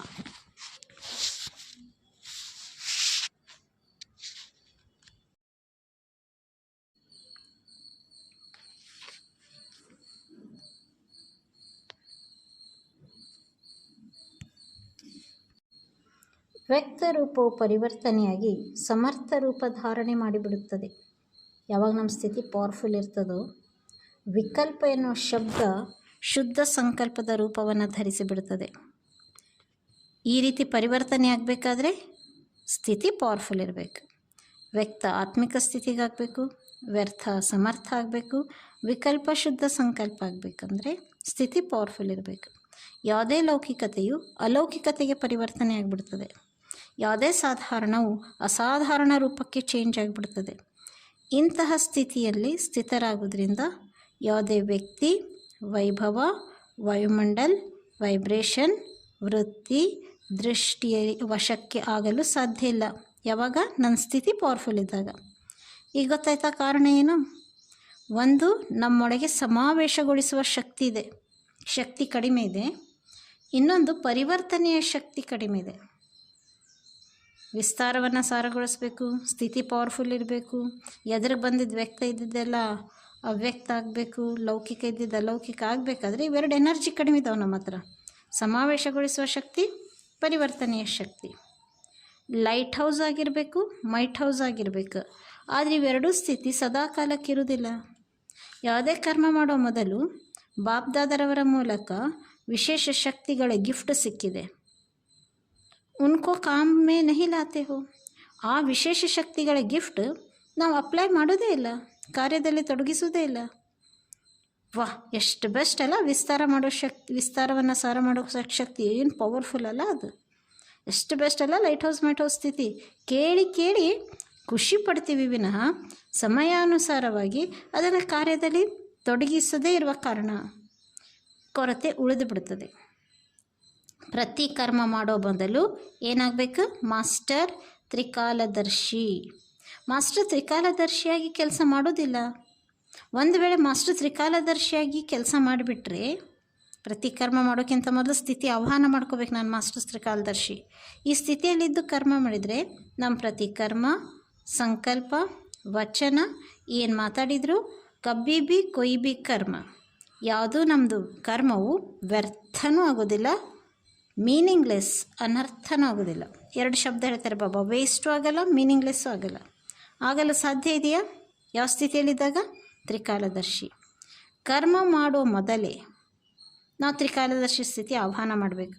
ವ್ಯಕ್ತ ರೂಪವು ಪರಿವರ್ತನೆಯಾಗಿ ಸಮರ್ಥ ರೂಪ ಧಾರಣೆ ಮಾಡಿಬಿಡುತ್ತದೆ. ಯಾವಾಗ ನಮ್ಮ ಸ್ಥಿತಿ ಪವರ್ಫುಲ್ ಇರ್ತದೋ ವಿಕಲ್ಪ ಎನ್ನುವ ಶಬ್ದ ಶುದ್ಧ ಸಂಕಲ್ಪದ ರೂಪವನ್ನು ಧರಿಸಿಬಿಡುತ್ತದೆ. ಈ ರೀತಿ ಪರಿವರ್ತನೆ ಆಗಬೇಕಾದ್ರೆ ಸ್ಥಿತಿ ಪವರ್ಫುಲ್ ಇರಬೇಕು. ವ್ಯಕ್ತ ಆತ್ಮಿಕ ಸ್ಥಿತಿಗಾಗಬೇಕು, ವ್ಯರ್ಥ ಸಮರ್ಥ ಆಗಬೇಕು, ವಿಕಲ್ಪ ಶುದ್ಧ ಸಂಕಲ್ಪ ಆಗಬೇಕಂದ್ರೆ ಸ್ಥಿತಿ ಪವರ್ಫುಲ್ ಇರಬೇಕು. ಯಾವುದೇ ಲೌಕಿಕತೆಯು ಅಲೌಕಿಕತೆಗೆ ಪರಿವರ್ತನೆ ಆಗಿಬಿಡ್ತದೆ. ಯಾವುದೇ ಸಾಧಾರಣವು ಅಸಾಧಾರಣ ರೂಪಕ್ಕೆ ಚೇಂಜ್ ಆಗಿಬಿಡ್ತದೆ. ಇಂತಹ ಸ್ಥಿತಿಯಲ್ಲಿ ಸ್ಥಿತರಾಗೋದ್ರಿಂದ ಯಾವುದೇ ವ್ಯಕ್ತಿ ವೈಭವ, ವಾಯುಮಂಡಲ್, ವೈಬ್ರೇಷನ್, ವೃತ್ತಿ, ದೃಷ್ಟಿಯ ವಶಕ್ಕೆ ಆಗಲು ಸಾಧ್ಯ ಇಲ್ಲ. ಯಾವಾಗ? ನನ್ನ ಸ್ಥಿತಿ ಪವರ್ಫುಲ್ ಇದ್ದಾಗ. ಈಗ ಗೊತ್ತಾಯ್ತಾ ಕಾರಣ ಏನು? ಒಂದು, ನಮ್ಮೊಳಗೆ ಸಮಾವೇಶಗೊಳಿಸುವ ಶಕ್ತಿ ಇದೆ, ಶಕ್ತಿ ಕಡಿಮೆ ಇದೆ. ಇನ್ನೊಂದು, ಪರಿವರ್ತನೆಯ ಶಕ್ತಿ ಕಡಿಮೆ ಇದೆ. ವಿಸ್ತಾರವನ್ನು ಸಾರಗೊಳಿಸ್ಬೇಕು, ಸ್ಥಿತಿ ಪವರ್ಫುಲ್ ಇರಬೇಕು, ಎದುರಿಗೆ ಬಂದಿದ್ದು ವ್ಯಕ್ತ ಇದ್ದಿದ್ದೆಲ್ಲ ಅವ್ಯಕ್ತ ಆಗಬೇಕು, ಲೌಕಿಕ ಇದ್ದಿದ್ದು ಅಲೌಕಿಕ ಆಗಬೇಕಾದ್ರೆ ಇವೆರಡು ಎನರ್ಜಿ ಕಡಿಮೆ ಇದ್ದಾವೆ ನಮ್ಮ ಹತ್ರ. ಸಮಾವೇಶಗೊಳಿಸುವ ಶಕ್ತಿ, ಪರಿವರ್ತನೆಯ ಶಕ್ತಿ. ಲೈಟ್ ಹೌಸ್ ಆಗಿರಬೇಕು, ಮೈಟ್ ಹೌಸ್ ಆಗಿರಬೇಕು. ಆದರೆ ಇವೆರಡೂ ಸ್ಥಿತಿ ಸದಾ ಕಾಲಕ್ಕಿರುವುದಿಲ್ಲ. ಯಾವುದೇ ಕರ್ಮ ಮಾಡೋ ಮೊದಲು ಬಾಪ್ದಾದರವರ ಮೂಲಕ ವಿಶೇಷ ಶಕ್ತಿಗಳ ಗಿಫ್ಟ್ ಸಿಕ್ಕಿದೆ. ಉನ್ಕೋ ಕಾಮ್ ಮೇ ನಹಿ ಲಾತೆ ಹೋ. ಆ ವಿಶೇಷ ಶಕ್ತಿಗಳ ಗಿಫ್ಟ್ ನಾವು ಅಪ್ಲೈ ಮಾಡೋದೇ ಇಲ್ಲ, ಕಾರ್ಯದಲ್ಲಿ ತೊಡಗಿಸೋದೇ ಇಲ್ಲ. ವಾಹ್, ಎಷ್ಟು ಬೆಸ್ಟ್ ಅಲ್ಲ! ವಿಸ್ತಾರವನ್ನು ಸಾರ ಮಾಡೋ ಶಕ್ತಿ ಏನು ಪವರ್ಫುಲ್ ಅಲ್ಲ ಅದು. ಎಷ್ಟು ಬೆಸ್ಟ್ ಅಲ್ಲ ಲೈಟ್ ಹೌಸ್ ಮೈಟ್ ಹೌಸ್ ಸ್ಥಿತಿ. ಕೇಳಿ ಕೇಳಿ ಖುಷಿ ಪಡ್ತೀವಿ ವಿನಃ ಸಮಯಾನುಸಾರವಾಗಿ ಅದನ್ನು ಕಾರ್ಯದಲ್ಲಿ ತೊಡಗಿಸದೇ ಇರುವ ಕಾರಣ ಕೊರತೆ ಉಳಿದು ಬಿಡ್ತದೆ. ಪ್ರತಿ ಕರ್ಮ ಮಾಡೋ ಬದಲು ಏನಾಗಬೇಕು? ಮಾಸ್ಟರ್ ತ್ರಿಕಾಲದರ್ಶಿ. ಮಾಸ್ಟರ್ ತ್ರಿಕಾಲದರ್ಶಿಯಾಗಿ ಕೆಲಸ ಮಾಡೋದಿಲ್ಲ. ಒಂದು ವೇಳೆ ಮಾಸ್ಟರ್ ತ್ರಿಕಾಲದರ್ಶಿಯಾಗಿ ಕೆಲಸ ಮಾಡಿಬಿಟ್ರೆ, ಪ್ರತಿ ಕರ್ಮ ಮಾಡೋಕ್ಕಿಂತ ಮೊದಲು ಸ್ಥಿತಿ ಆಹ್ವಾನ ಮಾಡ್ಕೋಬೇಕು, ನಾನು ಮಾಸ್ಟರ್ ತ್ರಿಕಾಲದರ್ಶಿ. ಈ ಸ್ಥಿತಿಯಲ್ಲಿದ್ದು ಕರ್ಮ ಮಾಡಿದರೆ ನಮ್ಮ ಪ್ರತಿ ಕರ್ಮ, ಸಂಕಲ್ಪ, ವಚನ ಏನು ಮಾತಾಡಿದ್ರು ಕಬ್ಬಿ ಬಿ ಕೊಯ್ ಬಿ ಕರ್ಮ ಯಾವುದೂ ನಮ್ಮದು ಕರ್ಮವು ವ್ಯರ್ಥನೂ ಆಗೋದಿಲ್ಲ, ಮೀನಿಂಗ್ಲೆಸ್, ಅನರ್ಥನೂ ಆಗೋದಿಲ್ಲ. ಎರಡು ಶಬ್ದ ಹೇಳ್ತಾರೆ ಬಾಬಾ, ವೇಸ್ಟು ಆಗಲ್ಲ, ಮೀನಿಂಗ್ಲೆಸ್ಸು ಆಗಲ್ಲ. ಆಗಲು ಸಾಧ್ಯ ಇದೆಯಾ? ಯಾವ ಸ್ಥಿತಿಯಲ್ಲಿದ್ದಾಗ? ತ್ರಿಕಾಲದರ್ಶಿ. ಕರ್ಮ ಮಾಡೋ ಮೊದಲೇ ನಾವು ತ್ರಿಕಾಲದರ್ಶಿ ಸ್ಥಿತಿ ಆಹ್ವಾನ ಮಾಡಬೇಕು.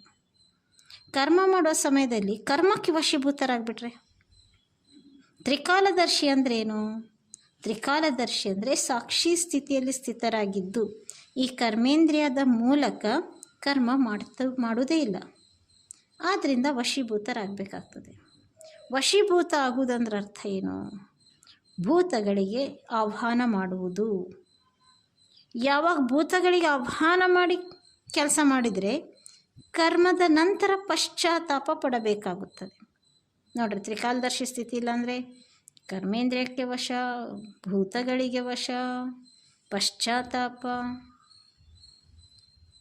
ಕರ್ಮ ಮಾಡೋ ಸಮಯದಲ್ಲಿ ಕರ್ಮಕ್ಕೆ ವಶೀಭೂತರಾಗಿಬಿಟ್ರೆ, ತ್ರಿಕಾಲದರ್ಶಿ ಅಂದ್ರೇನು? ತ್ರಿಕಾಲದರ್ಶಿ ಅಂದರೆ ಸಾಕ್ಷಿ ಸ್ಥಿತಿಯಲ್ಲಿ ಸ್ಥಿತರಾಗಿದ್ದು ಈ ಕರ್ಮೇಂದ್ರಿಯದ ಮೂಲಕ ಕರ್ಮ ಮಾಡೋದೇ ಇಲ್ಲ. ಆದ್ದರಿಂದ ವಶೀಭೂತರಾಗಬೇಕಾಗ್ತದೆ. ವಶೀಭೂತ ಆಗುವುದಂದ್ರೆ ಅರ್ಥ ಏನು? ಭೂತಗಳಿಗೆ ಆಹ್ವಾನ ಮಾಡುವುದು. ಯಾವಾಗ ಭೂತಗಳಿಗೆ ಆಹ್ವಾನ ಮಾಡಿ ಕೆಲಸ ಮಾಡಿದರೆ ಕರ್ಮದ ನಂತರ ಪಶ್ಚಾತ್ತಾಪ ಪಡಬೇಕಾಗುತ್ತದೆ. ನೋಡ್ರಿ, ತ್ರಿಕಾಲದರ್ಶಿ ಸ್ಥಿತಿ ಇಲ್ಲಾಂದರೆ ಕರ್ಮೇಂದ್ರಿಯಕ್ಕೆ ವಶ, ಭೂತಗಳಿಗೆ ವಶ,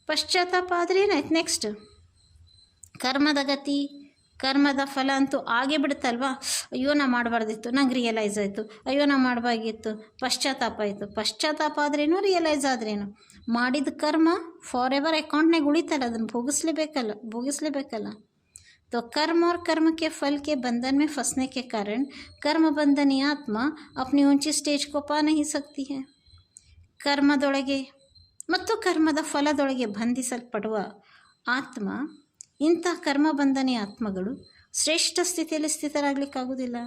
ಪಶ್ಚಾತ್ತಾಪ ಆದರೆ ಏನಾಯ್ತು? ನೆಕ್ಸ್ಟ್ ಕರ್ಮದ ಗತಿ, ಕರ್ಮದ ಫಲ ಅಂತೂ ಆಗೇ ಬಿಡುತ್ತಲ್ವಾ. ಅಯ್ಯೋ ನಾ ಮಾಡಬಾರ್ದಿತ್ತು, ನಂಗೆ ರಿಯಲೈಸ್ ಆಯಿತು, ಅಯ್ಯೋ ನಾ ಮಾಡಬಾರ್ದಿತ್ತು, ಪಶ್ಚಾತ್ತಾಪ ಆಯಿತು. ಪಶ್ಚಾತ್ತಾಪ ಆದ್ರೇನು, ರಿಯಲೈಸ್ ಆದ್ರೇನು, ಮಾಡಿದ ಕರ್ಮ ಫಾರ್ ಎವರ್ ಅಕೌಂಟ್ನಾಗ ಉಳಿತಲ್ಲ, ಅದನ್ನು ಭೋಗಿಸ್ಲೇಬೇಕಲ್ಲ. तो कर्म और कर्म के फल के बंधन में फंसने के कारण कर्म बंधनी आत्मा अपनी ऊंची स्टेज को पा नहीं सकती है. ಕರ್ಮದೊಳಗೆ ಮತ್ತು ಕರ್ಮದ ಫಲದೊಳಗೆ ಬಂಧಿಸಲ್ಪಡುವ ಆತ್ಮ, ಇಂಥ ಕರ್ಮಬಂಧನಿ ಆತ್ಮಗಳು ಶ್ರೇಷ್ಠ ಸ್ಥಿತಿಯಲ್ಲಿ ಸ್ಥಿತರಾಗಲಿಕ್ಕಾಗೋದಿಲ್ಲ.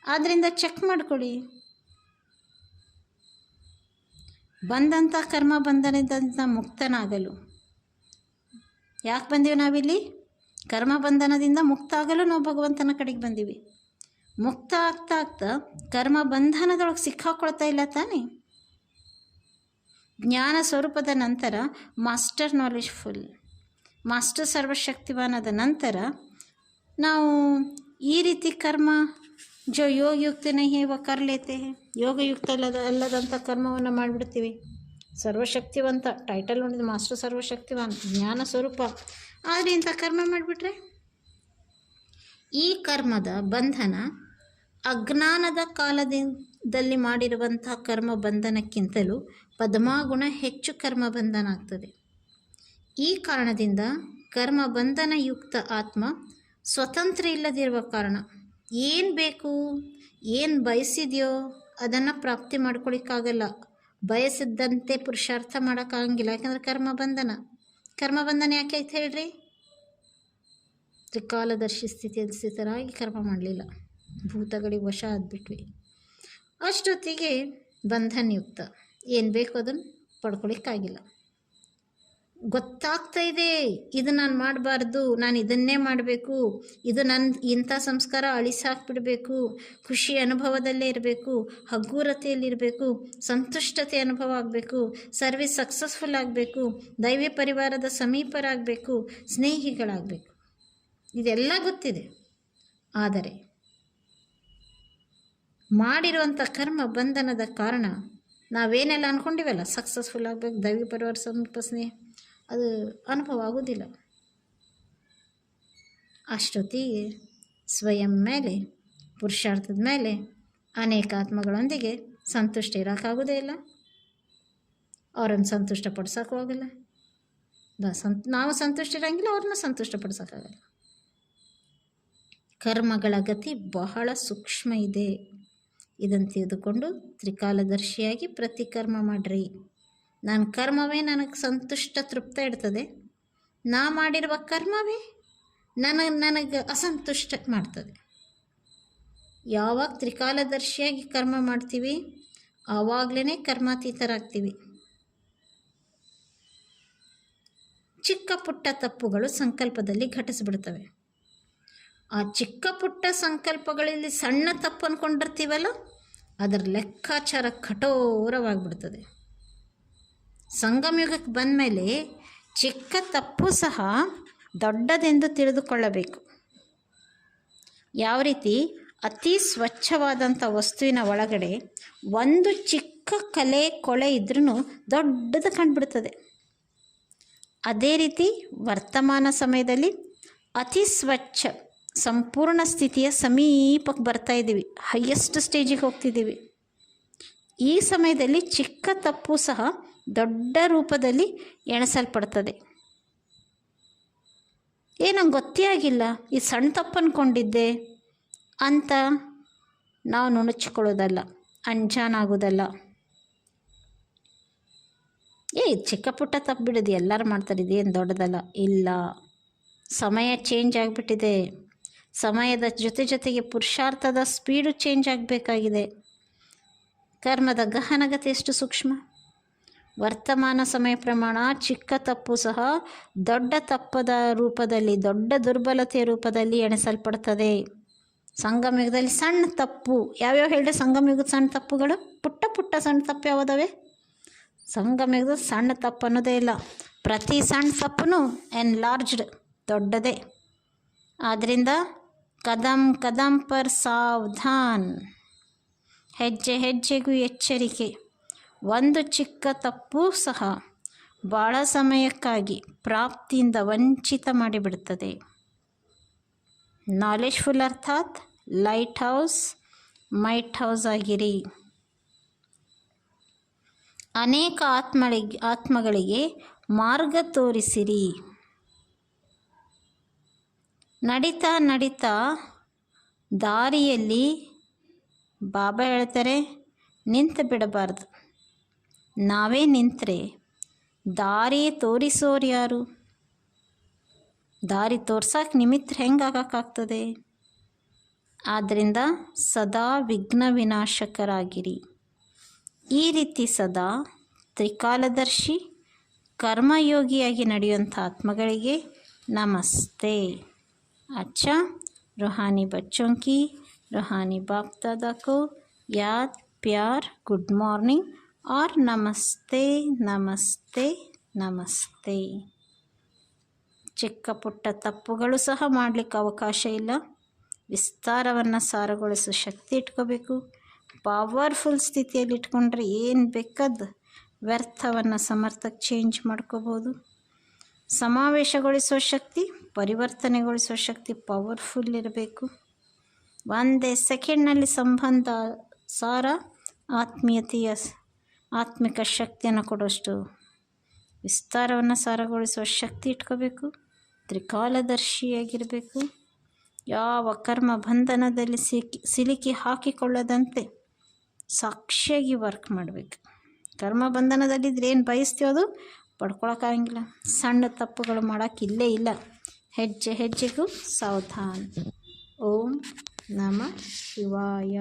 ಆದ್ದರಿಂದ ಚೆಕ್ ಮಾಡ್ಕೊಳ್ಳಿ. ಬಂದಂಥ ಕರ್ಮಬಂಧನದಿಂದ ಮುಕ್ತನಾಗಲು ಯಾಕೆ ಬಂದೀವಿ ನಾವಿಲ್ಲಿ? ಕರ್ಮಬಂಧನದಿಂದ ಮುಕ್ತ ಆಗಲು ನಾವು ಭಗವಂತನ ಕಡೆಗೆ ಬಂದೀವಿ. ಮುಕ್ತ ಆಗ್ತಾ ಆಗ್ತಾ ಕರ್ಮಬಂಧನದೊಳಗೆ ಸಿಕ್ಕಾಕೊಳ್ತಾ ಇಲ್ಲ ತಾನೇ. ಜ್ಞಾನ ಸ್ವರೂಪದ ನಂತರ ಮಾಸ್ಟರ್ ನಾಲೆಜ್ ಫುಲ್, ಮಾಸ್ಟರ್ ಸರ್ವಶಕ್ತಿವಾನದ ನಂತರ ನಾವು ಈ ರೀತಿ ಕರ್ಮ ಜೋ ಯೋಗಯುಕ್ತ ನಹಿ ವ ಕರ್ ಲೇತೆ ಹೈ, ಯೋಗಯುಕ್ತ ಅಲ್ಲದಂಥ ಕರ್ಮವನ್ನು ಮಾಡಿಬಿಡ್ತೀವಿ. ಸರ್ವಶಕ್ತಿವಂತ ಟೈಟಲ್ ನೋಡಿದ ಮಾಸ್ಟರ್ ಸರ್ವಶಕ್ತಿವಾನ್, ಜ್ಞಾನ ಸ್ವರೂಪ. ಆದರೆ ಇಂಥ ಕರ್ಮ ಮಾಡಿಬಿಟ್ರೆ ಈ ಕರ್ಮದ ಬಂಧನ ಅಜ್ಞಾನದ ಕಾಲದಲ್ಲಿ ಮಾಡಿರುವಂಥ ಕರ್ಮ ಬಂಧನಕ್ಕಿಂತಲೂ ಪದ್ಮಾಗುಣ ಹೆಚ್ಚು ಕರ್ಮ ಬಂಧನ ಆಗ್ತದೆ. ಈ ಕಾರಣದಿಂದ ಕರ್ಮ ಬಂಧನಯುಕ್ತ ಆತ್ಮ ಸ್ವತಂತ್ರ ಇಲ್ಲದಿರುವ ಕಾರಣ ಏನು ಬೇಕು, ಏನು ಬಯಸಿದೆಯೋ ಅದನ್ನು ಪ್ರಾಪ್ತಿ ಮಾಡ್ಕೊಳಿಕ್ಕಾಗಲ್ಲ. ಬಯಸಿದ್ದಂತೆ ಪುರುಷಾರ್ಥ ಮಾಡೋಕ್ಕಾಗಂಗಿಲ್ಲ. ಯಾಕಂದರೆ ಕರ್ಮಬಂಧನ ಯಾಕೆ ಆಯ್ತು ಹೇಳ್ರಿ? ತ್ರಿಕಾಲದರ್ಶಿ ಸ್ಥಿತಿಯಲ್ಲಿ ಸ್ಥಿತರಾಗಿ ಕರ್ಮ ಮಾಡಲಿಲ್ಲ, ಭೂತಗಳಿಗೆ ವಶ ಆದ್ಬಿಟ್ವಿ. ಅಷ್ಟೊತ್ತಿಗೆ ಬಂಧನಯುಕ್ತ ಏನು ಬೇಕು ಅದನ್ನು ಪಡ್ಕೊಳಿಕ್ಕಾಗಿಲ್ಲ. ಗೊತ್ತಾಗ್ತಾ ಇದೆ, ಇದು ನಾನು ಮಾಡಬಾರ್ದು, ನಾನು ಇದನ್ನೇ ಮಾಡಬೇಕು, ಇದು ಇಂಥ ಸಂಸ್ಕಾರ ಅಳಿಸಾಕ್ಬಿಡಬೇಕು, ಖುಷಿ ಅನುಭವದಲ್ಲೇ ಇರಬೇಕು, ಹಗ್ಗೂರತೆಯಲ್ಲಿರಬೇಕು, ಸಂತುಷ್ಟತೆ ಅನುಭವ ಆಗಬೇಕು, ಸರ್ವಿಸ್ ಸಕ್ಸಸ್ಫುಲ್ ಆಗಬೇಕು, ದೈವ ಪರಿವಾರದ ಸಮೀಪರಾಗಬೇಕು, ಸ್ನೇಹಿಗಳಾಗಬೇಕು. ಇದೆಲ್ಲ ಗೊತ್ತಿದೆ. ಆದರೆ ಮಾಡಿರುವಂಥ ಕರ್ಮ ಬಂಧನದ ಕಾರಣ ನಾವೇನೆಲ್ಲ ಅಂದ್ಕೊಂಡಿವಲ್ಲ, ಸಕ್ಸಸ್ಫುಲ್ ಆಗಬೇಕು, ದೈವ ಪರಿವಾರ ಸಮೀಪ ಸ್ನೇಹ, ಅದು ಅನುಭವ ಆಗೋದಿಲ್ಲ. ಅಷ್ಟೊತ್ತಿಗೆ ಸ್ವಯಂ ಮೇಲೆ, ಪುರುಷಾರ್ಥದ ಮೇಲೆ ಅನೇಕ ಆತ್ಮಗಳೊಂದಿಗೆ ಸಂತುಷ್ಟ ಇರೋಕ್ಕಾಗೋದೇ ಇಲ್ಲ, ಅವ್ರನ್ನ ಸಂತುಷ್ಟಪಡಿಸೋಕ್ಕೂ ಆಗಲ್ಲ. ನಾವು ಸಂತುಷ್ಟ ಇರೋಂಗಿಲ್ಲ, ಅವ್ರನ್ನ ಸಂತುಷ್ಟಪಡಿಸೋಕ್ಕಾಗಲ್ಲ. ಕರ್ಮಗಳ ಗತಿ ಬಹಳ ಸೂಕ್ಷ್ಮ ಇದೆ. ಇದನ್ನು ತಿಳಿದುಕೊಂಡು ತ್ರಿಕಾಲದರ್ಶಿಯಾಗಿ ಪ್ರತಿ ಕರ್ಮ ಮಾಡಿರಿ. ನನ್ನ ಕರ್ಮವೇ ನನಗೆ ಸಂತುಷ್ಟ ತೃಪ್ತ ಇಡ್ತದೆ, ನಾ ಮಾಡಿರುವ ಕರ್ಮವೇ ನನಗೆ ಅಸಂತುಷ್ಟ ಮಾಡ್ತದೆ. ಯಾವಾಗ ತ್ರಿಕಾಲದರ್ಶಿಯಾಗಿ ಕರ್ಮ ಮಾಡ್ತೀವಿ ಆವಾಗಲೇ ಕರ್ಮಾತೀತರಾಗ್ತೀವಿ. ಚಿಕ್ಕ ಪುಟ್ಟ ತಪ್ಪುಗಳು ಸಂಕಲ್ಪದಲ್ಲಿ ಘಟಿಸಿಬಿಡ್ತವೆ. ಆ ಚಿಕ್ಕ ಪುಟ್ಟ ಸಂಕಲ್ಪಗಳಲ್ಲಿ ಸಣ್ಣ ತಪ್ಪು ಅಂದ್ಕೊಂಡಿರ್ತೀವಲ್ಲ, ಅದರ ಲೆಕ್ಕಾಚಾರ ಕಠೋರವಾಗಿಬಿಡ್ತದೆ. ಸಂಗಮಯುಗಕ್ಕೆ ಬಂದ ಮೇಲೆ ಚಿಕ್ಕ ತಪ್ಪು ಸಹ ದೊಡ್ಡದೆಂದು ತಿಳಿದುಕೊಳ್ಳಬೇಕು. ಯಾವ ರೀತಿ ಅತಿ ಸ್ವಚ್ಛವಾದಂಥ ವಸ್ತುವಿನ ಒಳಗಡೆ ಒಂದು ಚಿಕ್ಕ ಕಲೆ ಕೊಳೆ ಇದ್ರೂ ದೊಡ್ಡದು ಕಂಡುಬಿಡ್ತದೆ. ಅದೇ ರೀತಿ ವರ್ತಮಾನ ಸಮಯದಲ್ಲಿ ಅತಿ ಸ್ವಚ್ಛ ಸಂಪೂರ್ಣ ಸ್ಥಿತಿಯ ಸಮೀಪಕ್ಕೆ ಬರ್ತಾ ಇದ್ದೀವಿ, ಹೈಯೆಸ್ಟ್ ಸ್ಟೇಜಿಗೆ ಹೋಗ್ತಿದ್ದೀವಿ. ಈ ಸಮಯದಲ್ಲಿ ಚಿಕ್ಕ ತಪ್ಪು ಸಹ ದೊಡ್ಡ ರೂಪದಲ್ಲಿ ಎಣಿಸಲ್ಪಡ್ತದೆ. ನಂಗೆ ಗೊತ್ತೇ ಆಗಿಲ್ಲ, ಈ ಸಣ್ಣ ತಪ್ಪು ಅಂದ್ಕೊಂಡಿದ್ದೆ ಅಂತ ನಾವು ನುಣುಚ್ಕೊಳ್ಳೋದಲ್ಲ, ಅಂಜಾನಾಗೋದಲ್ಲ. ಚಿಕ್ಕ ಪುಟ್ಟ ತಪ್ಪು ಬಿಡೋದು, ಎಲ್ಲರೂ ಮಾಡ್ತಾರೆ, ಇದೇನು ದೊಡ್ಡದಲ್ಲ. ಇಲ್ಲ, ಸಮಯ ಚೇಂಜ್ ಆಗಿಬಿಟ್ಟಿದೆ. ಸಮಯದ ಜೊತೆಗೆ ಪುರುಷಾರ್ಥದ ಸ್ಪೀಡು ಚೇಂಜ್ ಆಗಬೇಕಾಗಿದೆ. ಕರ್ಮದ ಗಹನಗತಿ ಎಷ್ಟು ಸೂಕ್ಷ್ಮ. ವರ್ತಮಾನ ಸಮಯ ಪ್ರಮಾಣ ಚಿಕ್ಕ ತಪ್ಪು ಸಹ ದೊಡ್ಡ ತಪ್ಪದ ರೂಪದಲ್ಲಿ, ದೊಡ್ಡ ದುರ್ಬಲತೆಯ ರೂಪದಲ್ಲಿ ಎಣಿಸಲ್ಪಡ್ತದೆ. ಸಂಗಮಯುಗದಲ್ಲಿ ಸಣ್ಣ ತಪ್ಪು ಯಾವ್ಯಾವ ಹೇಳಿದೆ? ಸಂಗಮಯುಗದ ಸಣ್ಣ ತಪ್ಪುಗಳು, ಪುಟ್ಟ ಪುಟ್ಟ ಸಣ್ಣ ತಪ್ಪು ಯಾವುದವೆ? ಸಂಗಮಯುಗದ ಸಣ್ಣ ತಪ್ಪು ಅನ್ನೋದೇ ಇಲ್ಲ. ಪ್ರತಿ ಸಣ್ಣ ತಪ್ಪು ಎನ್ಲಾರ್ಜ್ಡ್, ದೊಡ್ಡದೇ. ಆದ್ದರಿಂದ ಕದಂ ಕದಂ ಪರ್ ಸಾವಧಾನ್, ಹೆಜ್ಜೆ ಹೆಜ್ಜೆಗೂ ಎಚ್ಚರಿಕೆ. ಒಂದು ಚಿಕ್ಕ ತಪ್ಪು ಸಹ ಭಾಳ ಸಮಯಕ್ಕಾಗಿ ಪ್ರಾಪ್ತಿಯಿಂದ ವಂಚಿತ ಮಾಡಿಬಿಡ್ತದೆ. ನಾಲೆಜ್ಫುಲ್ ಅರ್ಥಾತ್ ಲೈಟ್ ಹೌಸ್, ಮೈಟ್ ಹೌಸ್ ಆಗಿರಿ. ಅನೇಕ ಆತ್ಮಗಳಿಗೆ ಮಾರ್ಗ ತೋರಿಸಿರಿ. ನಡೀತಾ ನಡೀತಾ ದಾರಿಯಲ್ಲಿ ಬಾಬಾ ಹೇಳ್ತಾರೆ, ನಿಂತು ಬಿಡಬಾರ್ದು. ನಾವೇ ನಿಂತರೆ ದಾರಿ ತೋರಿಸೋರು ಯಾರು? ದಾರಿ ತೋರ್ಸೋಕೆ ನಿಮಿತ್ತ ಹೆಂಗಾಗಕ್ಕಾಗ್ತದೆ? ಆದ್ದರಿಂದ ಸದಾ ವಿಘ್ನ ವಿನಾಶಕರಾಗಿರಿ. ಈ ರೀತಿ ಸದಾ ತ್ರಿಕಾಲದರ್ಶಿ ಕರ್ಮಯೋಗಿಯಾಗಿ ನಡೆಯುವಂಥ ಆತ್ಮಗಳಿಗೆ ನಮಸ್ತೆ. अच्छा, रूहानी बच्चों की रूहानी बाप दादा को याद, प्यार, गुड मॉर्निंग और नमस्ते नमस्ते नमस्ते. ಚಿಕ್ಕ ಪುಟ್ಟ ತಪ್ಪುಗಳು ಸಹ ಮಾಡಲಿಕ್ಕೆ ಅವಕಾಶ ಇಲ್ಲ. ವಿಸ್ತಾರವನ್ನು ಸಾರಗೊಳಿಸೋ ಶಕ್ತಿ ಇಟ್ಕೋಬೇಕು. ಪವರ್ಫುಲ್ ಸ್ಥಿತಿಯಲ್ಲಿ ಇಟ್ಕೊಂಡ್ರೆ ಏನು ಬೇಕಾದ ವ್ಯರ್ಥವನ್ನು ಸಮರ್ಥಕ್ಕೆ ಚೇಂಜ್ ಮಾಡ್ಕೋಬೋದು. ಸಮಾವೇಶಗೊಳಿಸೋ ಶಕ್ತಿ, ಪರಿವರ್ತನೆಗೊಳಿಸೋ ಶಕ್ತಿ ಪವರ್ಫುಲ್ ಇರಬೇಕು. ಒಂದೇ ಸೆಕೆಂಡ್ನಲ್ಲಿ ಸಂಬಂಧ ಸಾರ ಆತ್ಮೀಯತೆಯ ಆತ್ಮಿಕ ಶಕ್ತಿಯನ್ನು ಕೊಡೋಷ್ಟು ವಿಸ್ತಾರವನ್ನು ಸಾರಗೊಳಿಸುವ ಶಕ್ತಿ ಇಟ್ಕೋಬೇಕು. ತ್ರಿಕಾಲದರ್ಶಿಯಾಗಿರಬೇಕು. ಯಾವ ಕರ್ಮ ಬಂಧನದಲ್ಲಿ ಸಿಲುಕಿ ಹಾಕಿಕೊಳ್ಳದಂತೆ ಸಾಕ್ಷಿಯಾಗಿ ವರ್ಕ್ ಮಾಡಬೇಕು. ಕರ್ಮ ಬಂಧನದಲ್ಲಿದ್ದರೆ ಏನು ಬಯಸ್ತೀವೋ ಅದು ಪಡ್ಕೊಳಕ್ಕಾಗಂಗಿಲ್ಲ. ಸಣ್ಣ ತಪ್ಪುಗಳು ಮಾಡೋಕ್ಕಿಲ್ಲೇ ಇಲ್ಲ. ಹೆಜ್ಜೆ ಹೆಜ್ಜೆಗೂ ಸಾವಧಾನ್. ಓಂ ನಮಃ ಶಿವಾಯ.